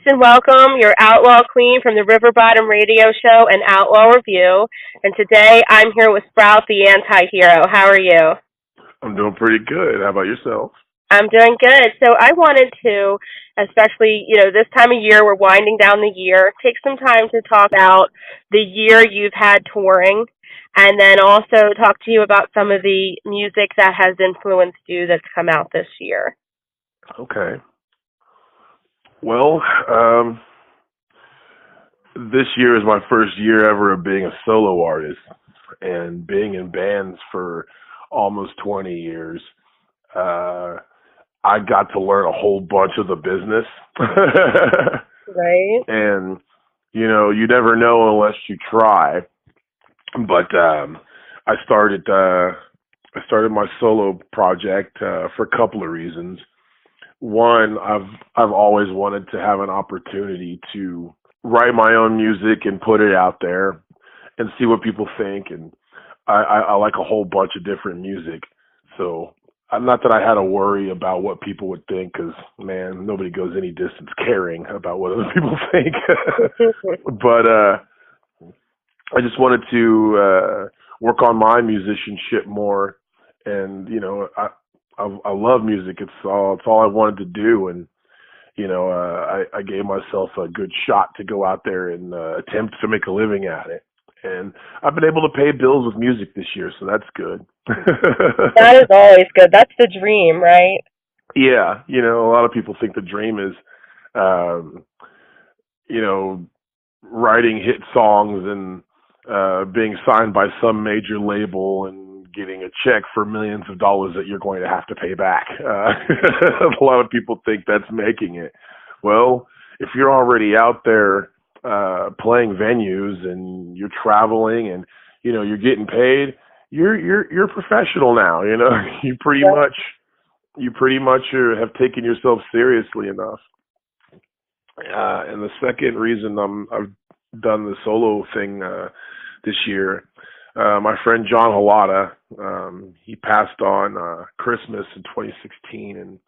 and welcome your Outlaw Queen from the River Bottom Radio Show and Outlaw Review. And today I'm here with Sprout the Anti-Hero. How are you? I'm doing pretty good. How about yourself? I'm doing good. So I wanted to, especially, this time of year, we're winding down the year, take some time to talk about the year you've had touring, and then also talk to you about some of the music that has influenced you that's come out this year. Okay. Well, this year is my first year ever of being a solo artist and being in bands for almost 20 years. I got to learn a whole bunch of the business. Right. And, you never know unless you try. But I started my solo project for a couple of reasons. One, I've always wanted to have an opportunity to write my own music and put it out there and see what people think. And I like a whole bunch of different music. So not that I had to worry about what people would think, because, man, nobody goes any distance caring about what other people think. But I just wanted to work on my musicianship more. And, I love music. It's all I wanted to do. And, I gave myself a good shot to go out there and attempt to make a living at it. And I've been able to pay bills with music this year, so that's good. That is always good. That's the dream, right? Yeah. A lot of people think the dream is, writing hit songs and being signed by some major label and getting a check for millions of dollars that you're going to have to pay back. A lot of people think that's making it. Well, if you're already out there playing venues and you're traveling and you're getting paid, you're professional now. You pretty much have taken yourself seriously enough. And the second reason I've done the solo thing this year, my friend John Halata, he passed on Christmas in 2016, and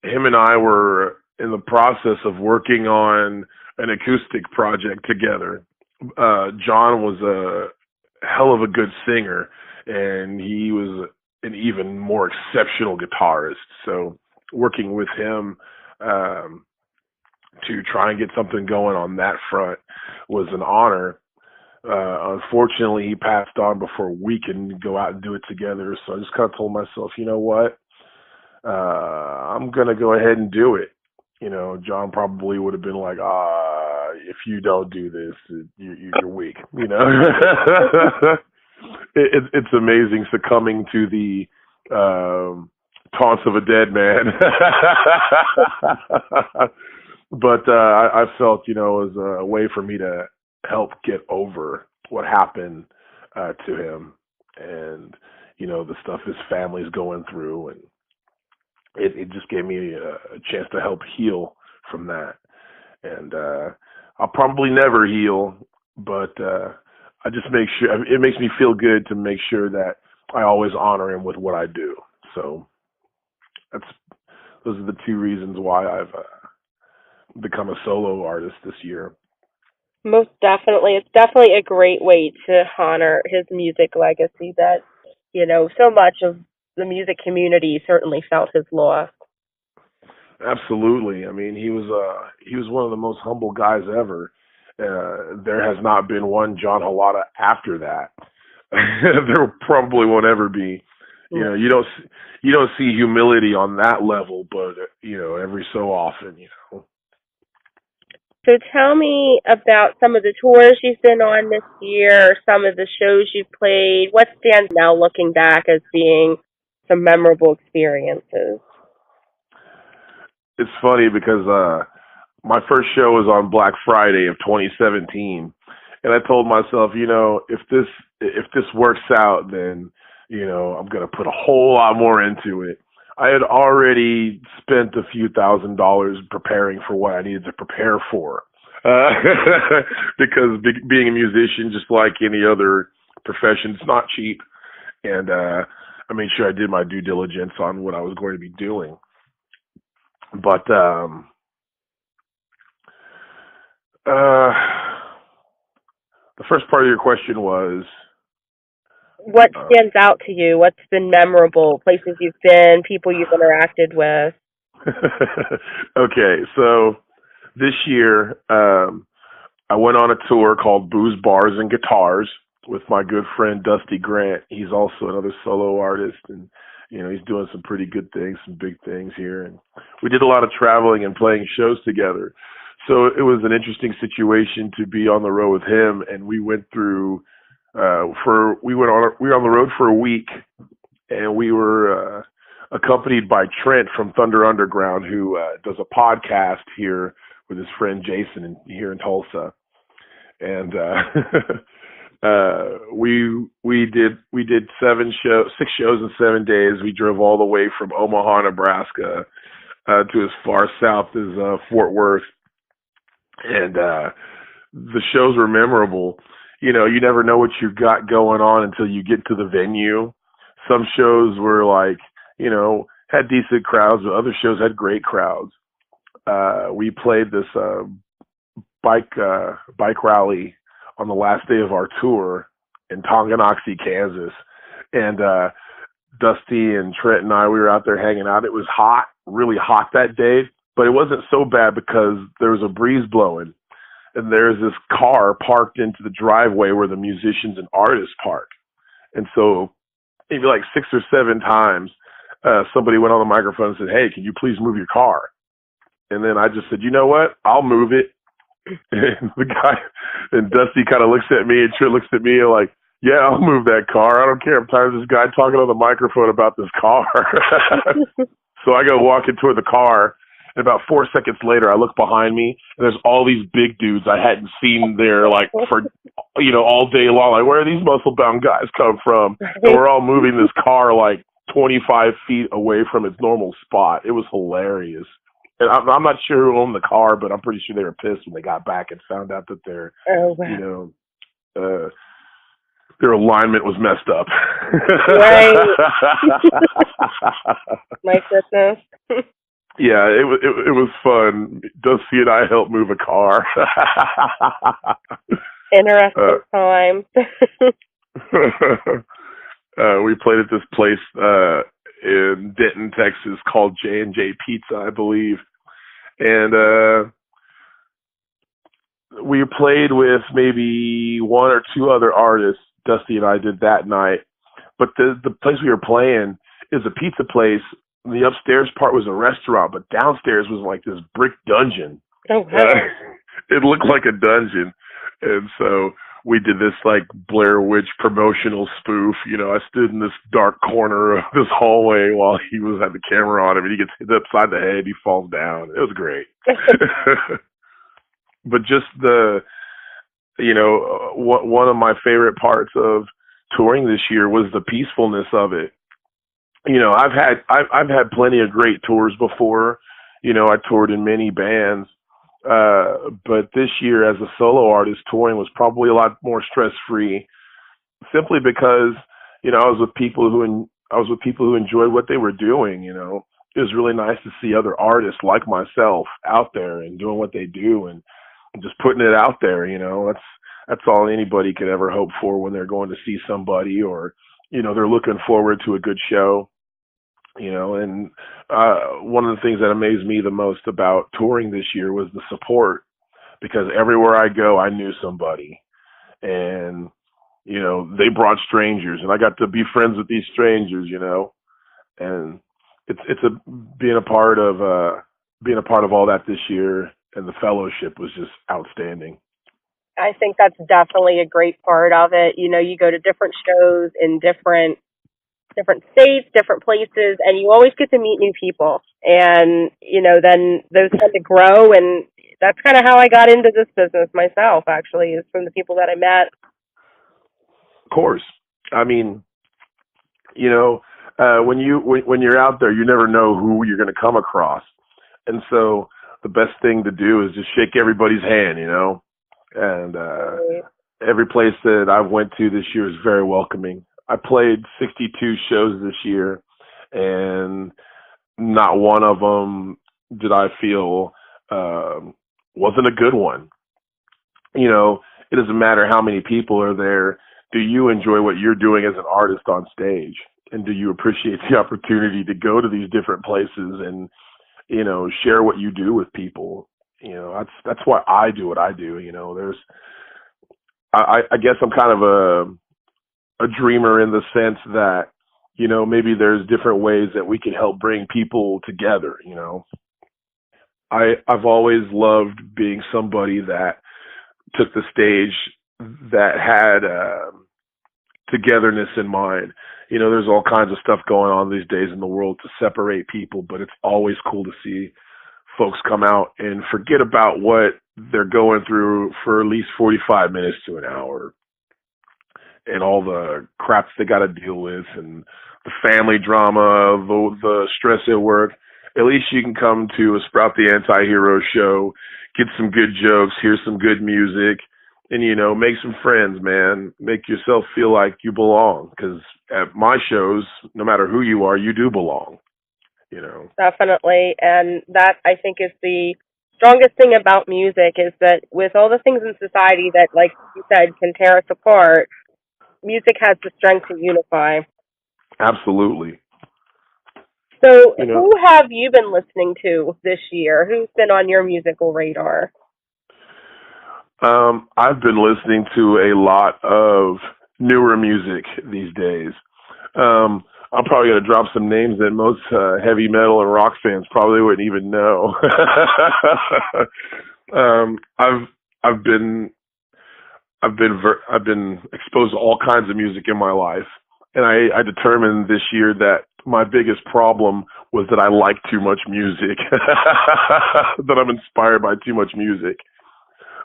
him and I were in the process of working on an acoustic project together. John was a hell of a good singer, and he was an even more exceptional guitarist. So working with him to try and get something going on that front was an honor. Unfortunately, he passed on before we can go out and do it together. So I just kind of told myself, you know what? I'm going to go ahead and do it. John probably would have been like, if you don't do this, you're weak, It's amazing succumbing to the taunts of a dead man. But I felt, it was a way for me to help get over what happened to him and, the stuff his family's going through. And it just gave me a chance to help heal from that. And I'll probably never heal, but I just make sure, it makes me feel good to make sure that I always honor him with what I do. So those are the two reasons why I've become a solo artist this year. Most definitely. It's definitely a great way to honor his music legacy that, so much of the music community certainly felt his loss. Absolutely. I mean, he was one of the most humble guys ever. There has not been one John Halata after that. There probably won't ever be. You don't see humility on that level, but every so often. So tell me about some of the tours you've been on this year, some of the shows you've played. What stands now looking back as being some memorable experiences? It's funny because my first show was on Black Friday of 2017, and I told myself, if this works out, then I'm gonna put a whole lot more into it. I had already spent a few $1,000s preparing for what I needed to prepare for, because being a musician, just like any other profession, it's not cheap, and I made sure I did my due diligence on what I was going to be doing. But Uh, the first part of your question was, What uh, stands out to you? What's been memorable? Places you've been, people you've interacted with? okay, so this year, I went on a tour called Booze, Bars, and Guitars with my good friend Dusty Grant. He's also another solo artist, and he's doing some pretty good things, some big things here. And we did a lot of traveling and playing shows together. So it was an interesting situation to be on the road with him, and we went through we were on the road for a week, and we were accompanied by Trent from Thunder Underground, who does a podcast here with his friend Jason here in Tulsa, and we did 6 shows in 7 days. We drove all the way from Omaha, Nebraska, to as far south as Fort Worth, and the shows were memorable. You never know what you got going on until you get to the venue. Some shows were like, had decent crowds, but other shows had great crowds. We played this bike rally on the last day of our tour in Tonganoxie, Kansas, and Dusty and Trent and we were out there hanging out. It was hot, really hot that day, but it wasn't so bad because there was a breeze blowing, and there's this car parked into the driveway where the musicians and artists park. And so maybe like 6 or 7 times, somebody went on the microphone and said, "Hey, can you please move your car?" And then I just said, "You know what? I'll move it." And the guy, and Dusty kind of looks at me, and Trent looks at me and like, "Yeah, I'll move that car. I don't care. I'm tired of this guy talking on the microphone about this car." So I go walking toward the car, and about 4 seconds later, I look behind me, and there's all these big dudes I hadn't seen there like for all day long. Like, where are these muscle bound guys come from? And we're all moving this car like 25 feet away from its normal spot. It was hilarious. And I'm not sure who owned the car, but I'm pretty sure they were pissed when they got back and found out that Oh, wow. their alignment was messed up. Right. My goodness. Yeah, it was fun. Dusty and I helped move a car. Interesting time. We played at this place in Denton, Texas called J&J Pizza, I believe. And we played with maybe one or two other artists. Dusty and I did that night. But the place we were playing is a pizza place. The upstairs part was a restaurant, but downstairs was like this brick dungeon. Oh, wow. It looked like a dungeon. And so we did this like Blair Witch promotional spoof. I stood in this dark corner of this hallway while he had the camera on him, and he gets hit upside the head. He falls down. It was great. But just one of my favorite parts of touring this year was the peacefulness of it. I've had plenty of great tours before. I toured in many bands. But this year as a solo artist, touring was probably a lot more stress free, simply because, I was with people who enjoyed what they were doing. It was really nice to see other artists like myself out there and doing what they do and just putting it out there. That's all anybody could ever hope for when they're going to see somebody, or, they're looking forward to a good show. And one of the things that amazed me the most about touring this year was the support, because everywhere I go, I knew somebody, and, they brought strangers, and I got to be friends with these strangers, and it's being a part of all that this year, and the fellowship was just outstanding. I think that's definitely a great part of it. You go to different shows in different states, different places, and you always get to meet new people. And, then those tend to grow, and that's kind of how I got into this business myself, actually, is from the people that I met. Of course. I mean, when you're out there, you never know who you're going to come across. And so the best thing to do is just shake everybody's hand, and every place that I've went to this year is very welcoming. I played 62 shows this year, and not one of them did I feel wasn't a good one. you know, it doesn't matter how many people are there. Do you enjoy what you're doing as an artist on stage? And do you appreciate the opportunity to go to these different places and, you know, share what you do with people? You know, that's why I do what I do. You know, I guess I'm kind of a dreamer in the sense that, you know, maybe there's different ways that we can help bring people together. You know, I've always loved being somebody that took the stage that had togetherness in mind. You know, there's all kinds of stuff going on these days in the world to separate people, but it's always cool to see folks come out and forget about what they're going through for at least 45 minutes to an hour and all the crap they got to deal with and the family drama, the stress at work. At least you can come to a Sprout the Anti-Hero show, get some good jokes, hear some good music, and, you know, make some friends, man. Make yourself feel like you belong. Because at my shows, no matter who you are, you do belong, you know. Definitely. And that, I think, is the strongest thing about music, is that with all the things in society that, like you said, can tear us apart, music has the strength to unify. Absolutely. So, You know, who have you been listening to this year? Who's been on your musical radar? I've been listening to a lot of newer music these days. I'm probably going to drop some names that most heavy metal and rock fans probably wouldn't even know. um, I've I've been I've been exposed to all kinds of music in my life, and I determined this year that my biggest problem was that I like too much music, that I'm inspired by too much music.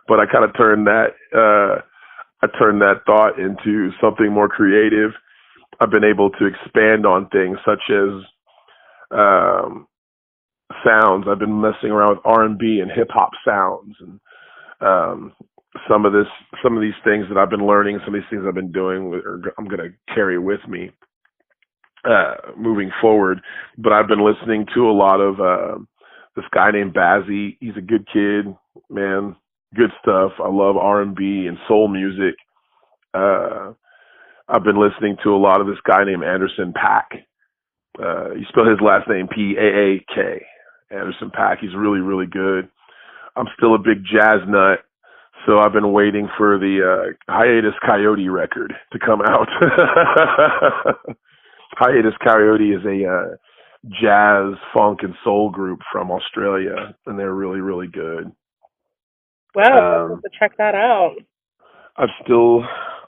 But I kind of turned that I turned that thought into something more creative. I've been able to expand on things such as um, sounds. I've been messing around with R&B and hip hop sounds, and um, some of these things that I've been learning, some of these things I've been doing, I'm going to carry with me moving forward. But I've been listening to a lot of this guy named Bazzi. He's a good kid, man. Good stuff. I love R&B and B and soul music. Uh, I've been listening to a lot of this guy named Anderson Paak. You spell his last name Paak. Anderson Paak. He's really, really good. I'm still a big jazz nut, so I've been waiting for the Hiatus Coyote record to come out. Hiatus Coyote is a jazz, funk, and soul group from Australia, and they're really, really good. Wow, I'll have Um, to check that out. I still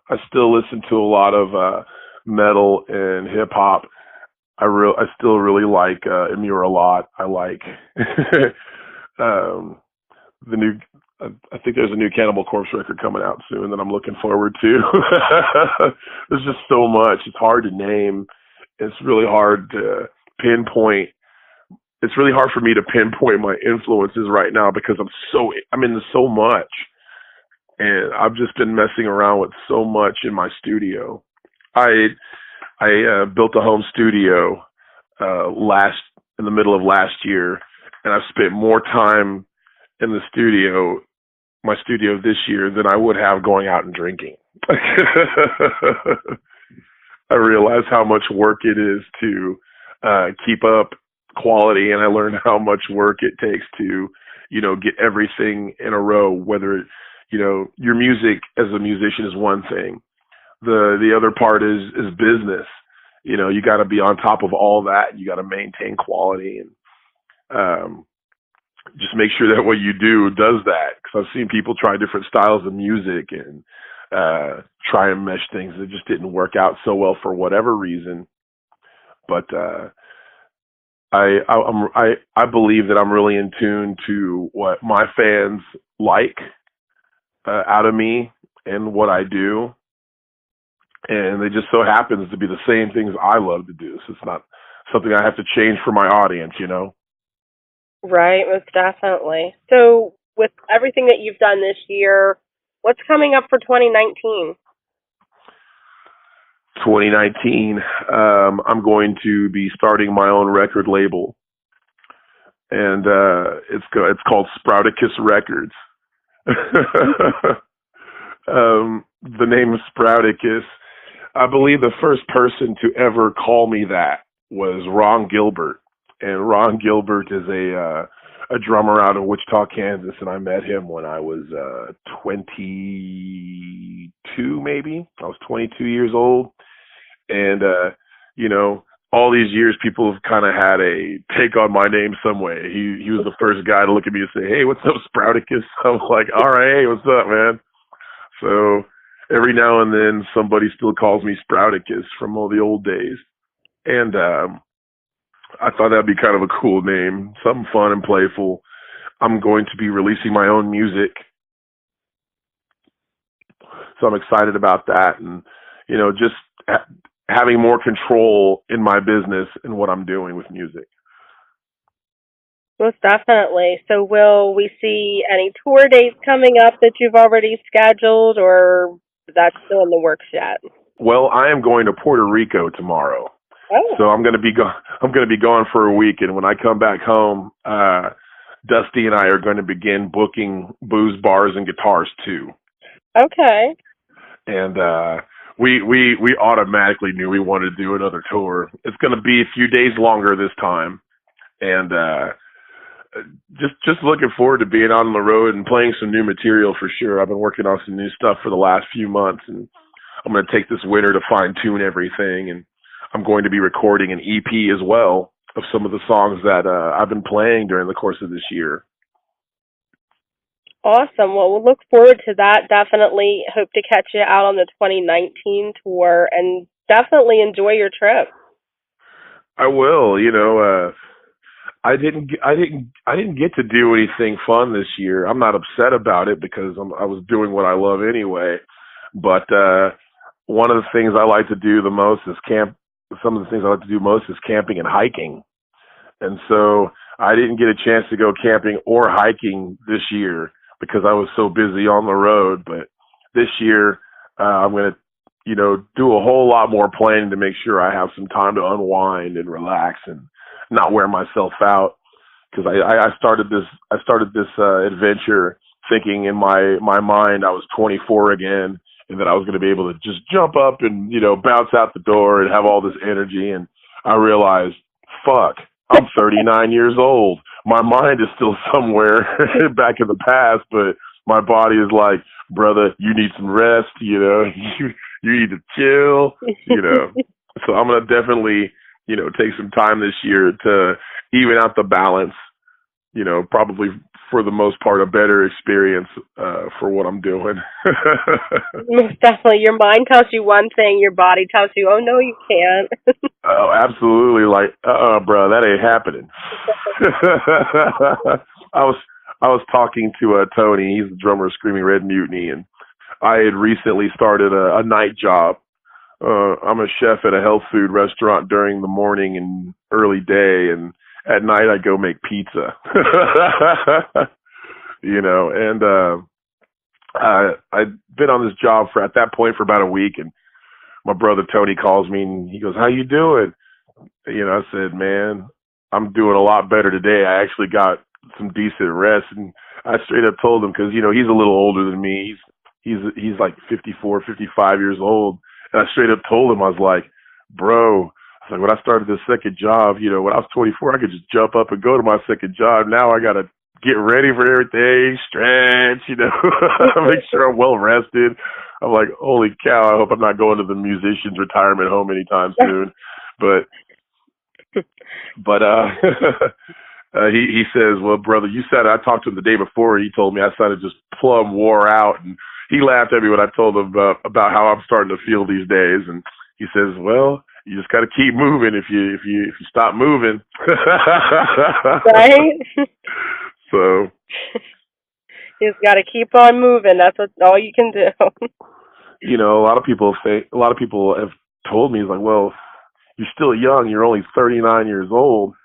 I still listen to a lot of metal and hip hop. I still really like Emir a lot. I like um, the new. I think there's a new Cannibal Corpse record coming out soon that I'm looking forward to. There's just so much. It's hard to name. It's really hard to pinpoint. It's really hard for me to pinpoint my influences right now because I'm into so much, and I've just been messing around with so much in my studio. I I built a home studio last in the middle of last year, and I've spent more time in the studio, my studio this year, than I would have going out and drinking. I realize how much work it is to keep up quality, and I learned how much work it takes to, you know, get everything in a row. Whether, you know, your music as a musician is one thing. The other part is business. You know, you got to be on top of all that. You got to maintain quality and um, just make sure that what you do does that. Because I've seen people try different styles of music and try and mesh things that just didn't work out so well for whatever reason. But I believe that I'm really in tune to what my fans like out of me and what I do, and it just so happens to be the same things I love to do. So it's not something I have to change for my audience, you know. Right, most definitely. So, with everything that you've done this year, what's coming up for 2019? 2019, I'm going to be starting my own record label, and it's called Sprouticus Records. The name of Sprouticus. I believe the first person to ever call me that was Ron Gilbert, and Ron Gilbert is a drummer out of Wichita, Kansas, and I met him when I was 22, maybe. I was 22 years old, and you know, all these years people have kind of had a take on my name some way. He was the first guy to look at me and say, "Hey, what's up, Sprouticus?" I'm like, "All right, hey, what's up, man?" So every now and then somebody still calls me Sprouticus from all the old days. And I thought that'd be kind of a cool name, something fun and playful. I'm going to be releasing my own music, so I'm excited about that, and just having more control in my business and what I'm doing with music. Most definitely. So will we see any tour dates coming up that you've already scheduled, or is that still in the works yet? Well, I am going to Puerto Rico tomorrow, Oh, so I'm going to be I'm going to be gone for a week, and when I come back home, Dusty and I are going to begin booking booze bars and guitars too. okay. And we automatically knew we wanted to do another tour. It's going to be a few days longer this time, and just looking forward to being out on the road and playing some new material for sure. I've been working on some new stuff for the last few months, and I'm going to take this winter to fine tune everything. And I'm going to be recording an EP as well of some of the songs that I've been playing during the course of this year. Awesome. Well, we'll look forward to that. Definitely hope to catch you out on the 2019 tour, and definitely enjoy your trip. I will. I didn't get to do anything fun this year. I'm not upset about it because I was doing what I love anyway. But one of the things I like to do the most is camp. Some of the things I like to do most is camping and hiking. And so I didn't get a chance to go camping or hiking this year because I was so busy on the road. But this year, I'm going to, do a whole lot more planning to make sure I have some time to unwind and relax and not wear myself out. Because I started this adventure thinking in my mind I was 24 again, and that I was going to be able to just jump up and bounce out the door and have all this energy. And I realized, fuck, I'm 39 years old. My mind is still somewhere back in the past, but my body is like, brother, you need some rest. You need to chill. So I'm gonna definitely take some time this year to even out the balance. Probably for the most part a better experience for what I'm doing. Most definitely. Your mind tells you one thing, your body tells you, oh, no, you can't. Oh, absolutely. Like, bro, that ain't happening. I was talking to Tony. He's the drummer of Screaming Red Mutiny, and I had recently started a night job. I'm a chef at a health food restaurant during the morning and early day, and at night I go make pizza. And I'd been on this job at that point for about a week, and my brother Tony calls me and he goes, "How you doing?" I said, "Man, I'm doing a lot better today. I actually got some decent rest." And I straight up told him, because he's a little older than me. He's like 54, 55 years old. And I straight up told him, I was like, "Bro," I was like, when I started this second job, when I was 24, I could just jump up and go to my second job. Now I got to get ready for everything, stretch, make sure I'm well rested. I'm like, holy cow, I hope I'm not going to the musician's retirement home anytime soon. But he says, "Well, brother, you said," I talked to him the day before, he told me I sounded just plumb wore out, and he laughed at me when I told him about how I'm starting to feel these days. And he says, "Well, you just got to keep moving. If you stop moving." Right? So you just got to keep on moving. That's all you can do. a lot of people have told me, it's like, "Well, you're still young. You're only 39 years old."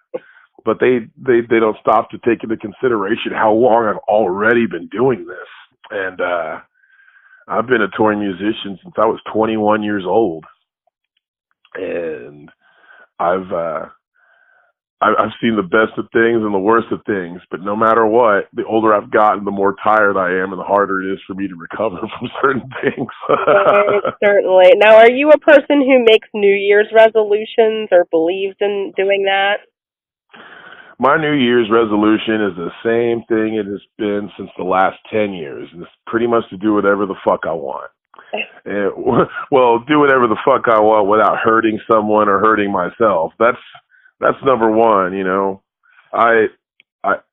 But they don't stop to take into consideration how long I've already been doing this. And I've been a touring musician since I was 21 years old. And I've I've seen the best of things and the worst of things, but no matter what, the older I've gotten, the more tired I am, and the harder it is for me to recover from certain things. Right, certainly. Now, are you a person who makes New Year's resolutions or believes in doing that? My New Year's resolution is the same thing it has been since the last 10 years, and it's pretty much to do whatever the fuck I want. And, well, do whatever the fuck I want without hurting someone or hurting myself. That's number one. You know,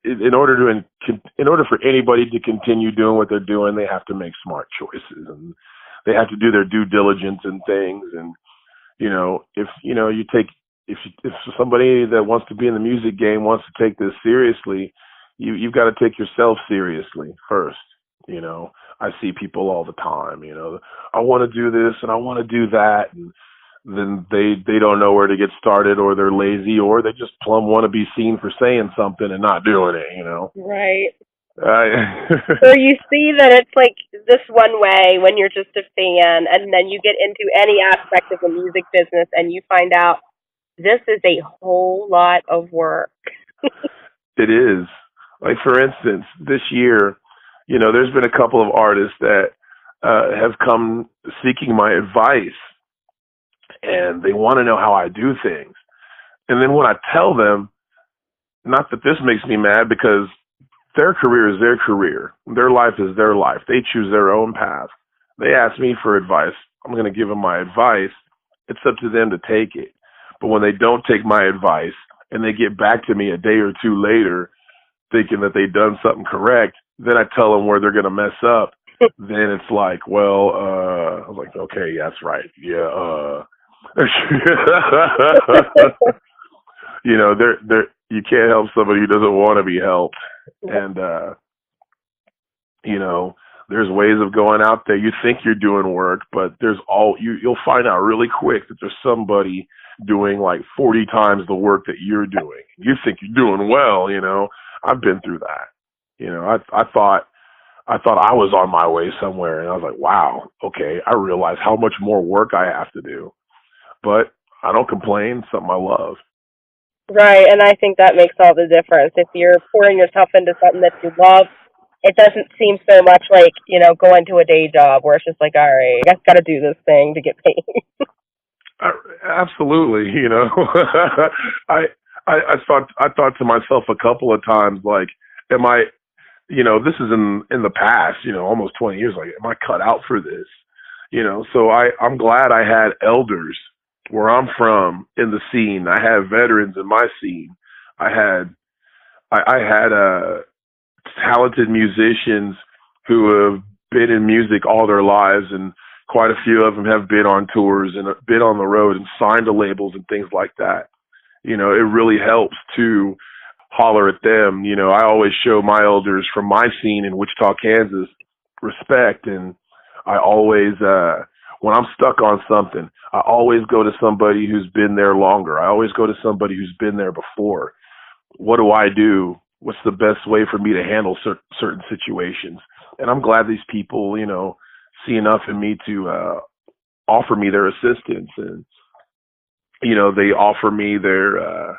in order for anybody to continue doing what they're doing, they have to make smart choices, and they have to do their due diligence and things. And you know, if you know you take if somebody that wants to be in the music game wants to take this seriously, you've got to take yourself seriously first. You know, I see people all the time. You know, I want to do this and I want to do that, and then they don't know where to get started, or they're lazy, or they just plumb want to be seen for saying something and not doing it. You know, Right. I Or you see that it's like this one way when you're just a fan, and then you get into any aspect of the music business and you find out this is a whole lot of work. It is. Like, for instance, this year, you know, there's been a couple of artists that have come seeking my advice, and they want to know how I do things. And then when I tell them, not that this makes me mad, because their career is their career. Their life is their life. They choose their own path. They ask me for advice. I'm going to give them my advice. It's up to them to take it. But when they don't take my advice and they get back to me a day or two later thinking that they've done something correct, then I tell them where they're going to mess up. Then it's like, well, I was like, okay, yeah, that's right. Yeah. You know, you can't help somebody who doesn't want to be helped. And, you know, there's ways of going out there. You think you're doing work, but you'll find out really quick that there's somebody doing like 40 times the work that you're doing. You think you're doing well, you know. I've been through that. You know, I thought I was on my way somewhere, and I was like, wow, okay, I realize how much more work I have to do. But I don't complain. It's something I love. Right, and I think that makes all the difference. If you're pouring yourself into something that you love, it doesn't seem so much like, you know, going to a day job where it's just like, all right, I got to do this thing to get paid. Absolutely, you know. I thought to myself a couple of times, like, am I, you know, this is in the past, you know, almost 20 years, like, am I cut out for this? You know, so I'm glad I had elders where I'm from in the scene. I have veterans in my scene. I had talented musicians who have been in music all their lives, and quite a few of them have been on tours and been on the road and signed to labels and things like that. You know, it really helps to holler at them. You know, I always show my elders from my scene in Wichita, Kansas, respect. And I always, when I'm stuck on something, I always go to somebody who's been there longer. I always go to somebody who's been there before. What do I do? What's the best way for me to handle certain situations? And I'm glad these people, you know, see enough in me to offer me their assistance. And, you know, they offer me their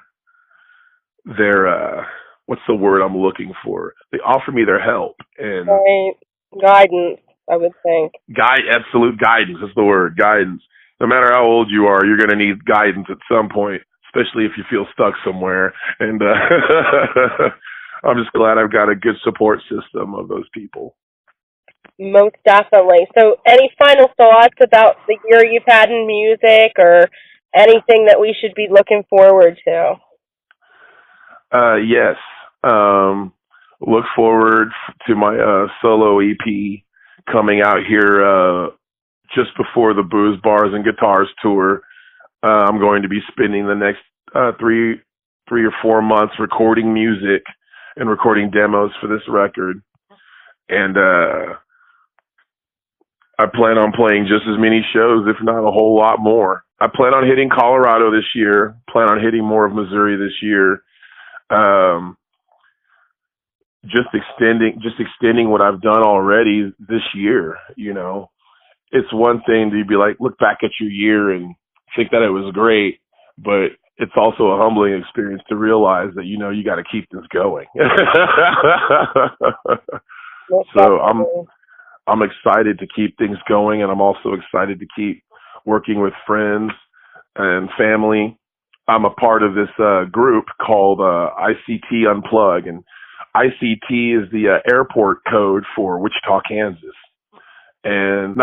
what's the word I'm looking for? They offer me their help and Right. Guidance, I would think. absolute guidance is the word, guidance. No matter how old you are, you're going to need guidance at some point, especially if you feel stuck somewhere. And I'm just glad I've got a good support system of those people. Most definitely. So, any final thoughts about the year you've had in music, or anything that we should be looking forward to? Yes. Look forward to my solo EP coming out here just before the Booze, Bars, and Guitars tour. I'm going to be spending the next 3 or 4 months recording music and recording demos for this record. And I plan on playing just as many shows, if not a whole lot more. I plan on hitting Colorado this year, plan on hitting more of Missouri this year. Just extending what I've done already this year. You know, it's one thing to be like, look back at your year and think that it was great, but it's also a humbling experience to realize that you got to keep this going. Most So I'm definitely. I'm excited to keep things going, and I'm also excited to keep working with friends and family. I'm a part of this group called ICT Unplug, and ICT is the airport code for Wichita, Kansas. And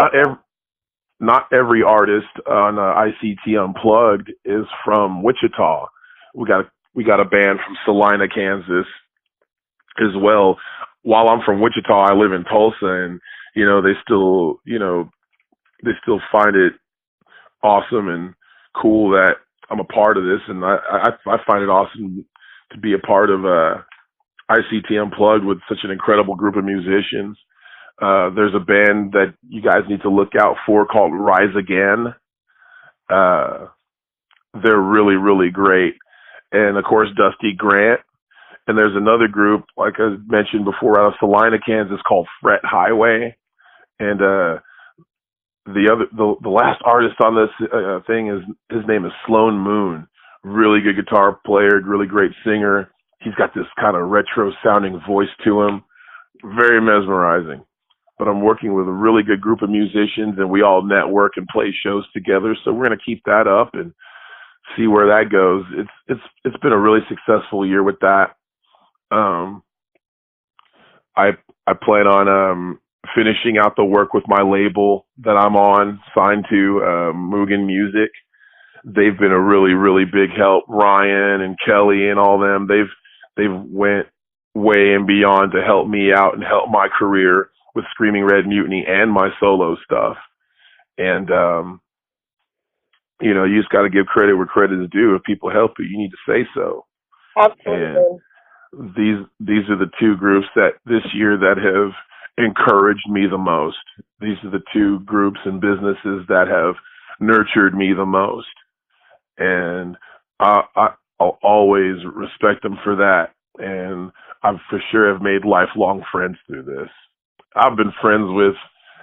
not every artist on ICT Unplugged is from Wichita. We got a band from Salina, Kansas, as well. While I'm from Wichita, I live in Tulsa, and they still find it awesome and cool that I'm a part of this, and I find it awesome to be a part of ICT Unplugged with such an incredible group of musicians. There's a band that you guys need to look out for called Rise Again. Uh, they're really, really great. And of course, Dusty Grant. And there's another group, like I mentioned before, out of Salina, Kansas, called Fret Highway. And the last artist on this thing is his name is Sloan Moon. Really good guitar player, really great singer. He's got this kind of retro sounding voice to him, very mesmerizing. But I'm working with a really good group of musicians, and we all network and play shows together. So we're going to keep that up and see where that goes. It's been a really successful year with that. Um, I I plan on finishing out the work with my label that I'm on, signed to Mugen Music. They've been a really, really big help. Ryan and Kelly and all them, they've went way and beyond to help me out and help my career with Screaming Red Mutiny and my solo stuff. And you just got to give credit where credit is due. If people help you need to say so. And Absolutely. these are the two groups that this year that have encouraged me the most. These are the two groups and businesses that have nurtured me the most, and I'll always respect them for that. And I for sure have made lifelong friends through this. I've been friends with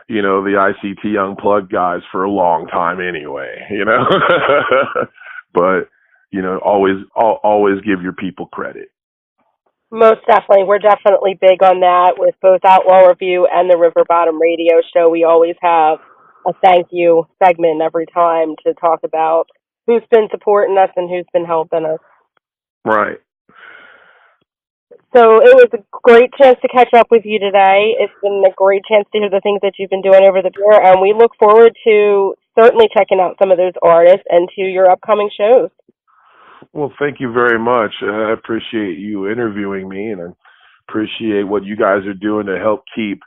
the ICT Unplugged guys for a long time anyway. But always give your people credit. Most definitely. We're definitely big on that with both Outlaw Review and the River Bottom Radio Show. We always have a thank you segment every time to talk about who's been supporting us and who's been helping us. Right. So it was a great chance to catch up with you today. It's been a great chance to hear the things that you've been doing over the year, and we look forward to certainly checking out some of those artists and to your upcoming shows. Well, thank you very much. I appreciate you interviewing me, and I appreciate what you guys are doing to help keep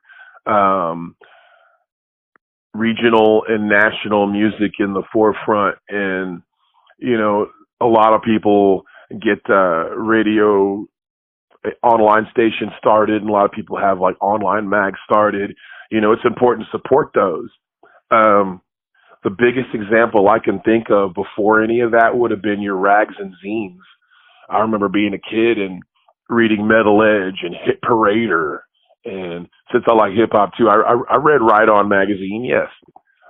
um, regional and national music in the forefront. And a lot of people get radio online stations started, and a lot of people have like online mags started. It's important to support those. Um, the biggest example I can think of before any of that would have been your rags and zines. I remember being a kid and reading Metal Edge and Hit Parader. And since I like hip hop too, I read Right On magazine, yes.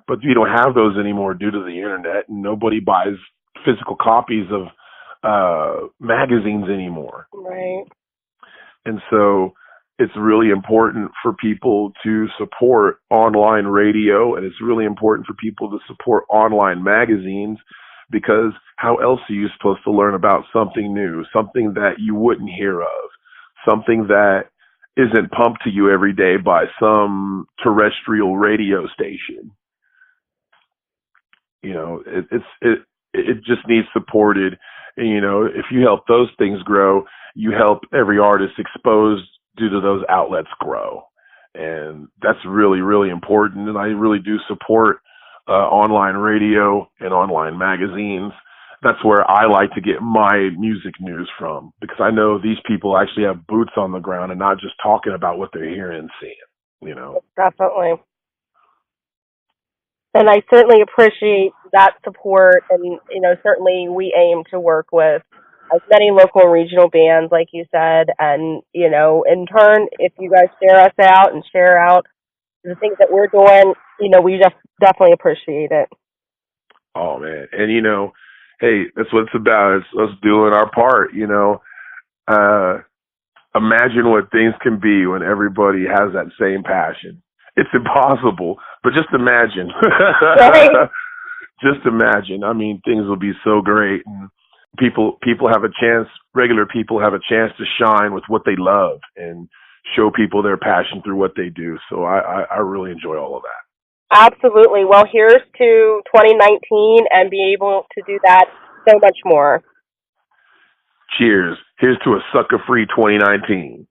But you don't have those anymore due to the internet, and nobody buys physical copies of magazines anymore. Right. And so it's really important for people to support online radio, and it's really important for people to support online magazines, because how else are you supposed to learn about something new, something that you wouldn't hear of, something that isn't pumped to you every day by some terrestrial radio station? It just needs supported. And, if you help those things grow, you help every artist exposed due to those outlets grow. And that's really, really important. And I really do support online radio and online magazines. That's where I like to get my music news from, because I know these people actually have boots on the ground and not just talking about what they're hearing and seeing. Definitely. And I certainly appreciate that support. And, certainly we aim to work with as many local and regional bands, like you said. And, in turn, if you guys share us out and share out the things that we're doing, we just definitely appreciate it. Oh man. And hey, that's what it's about. It's us doing our part, you know. Uh, Imagine what things can be when everybody has that same passion. It's impossible, but just imagine. Right. Just imagine. I mean, things will be so great, and people have a chance. Regular people have a chance to shine with what they love and show people their passion through what they do. So I really enjoy all of that. Absolutely. Well, here's to 2019 and be able to do that so much more. Cheers. Here's to a sucker free 2019.